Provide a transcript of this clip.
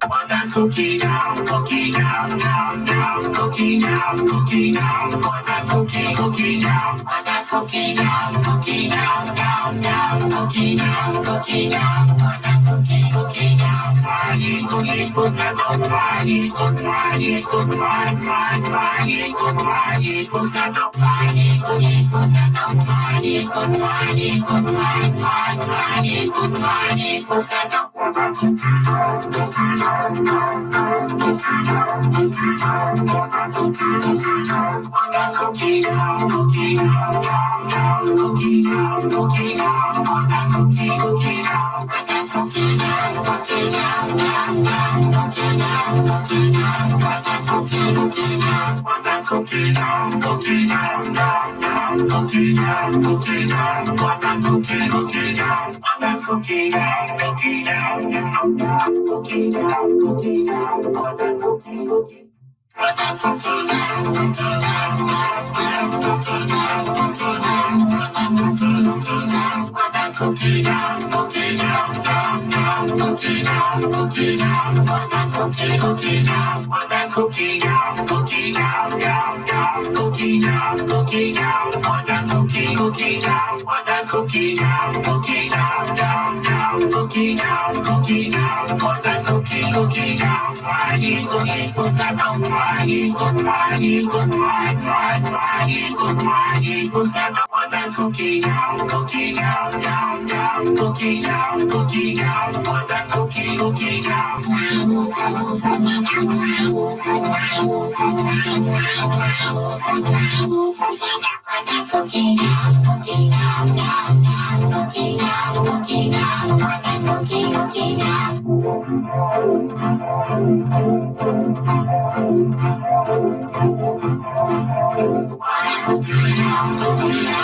Want that cookie down, cookie down, down, down, cookie down, cookie down. Want that cookie down. Want that cookie down, cookie down, down, down, cookie down, cookie down. Want that cookie down. Riding, cookie, good, good, riding, good, riding, good, riding, good, riding, good, riding, cookie, good, riding, good, riding, good, riding, good, riding, good, want that cookie down, cookie down, down, down, cookie down, cookie down. Want that cookie down. Want that cookie down, cookie down, down, down, cookie down, cookie down. Want that cookie down. Want that cookie down, cookie down, down, down, cookie down, cookie down. Want that cookie down. Want that cookie down, cookie down, down, down, cookie down, cookie down. Want that cookie down. Want that cookie down, cookie down, down, down, cookie down, cookie down. Want that cookie. Want that cookie down, cookie down, down, down, cookie down, cookie down. Want that cookie down. Want that cookie down, cookie down, down, down, cookie down, cookie down. Want that cookie down. Want that cookie down, cookie down, down, down, cookie down, cookie down. Want that cookie down. Want that cookie down, cookie down, down, down, cookie down, cookie down. Want that cookie down. Riding, cookie, good, riding, good, riding, good, riding, good, riding, good, want that cookie down, down, down, cookie down, cookie down. Want that cookie down. Cookie down, cookie down, down, down, cookie down, cookie down. Want that cookie down. Want that cookie down, cookie down.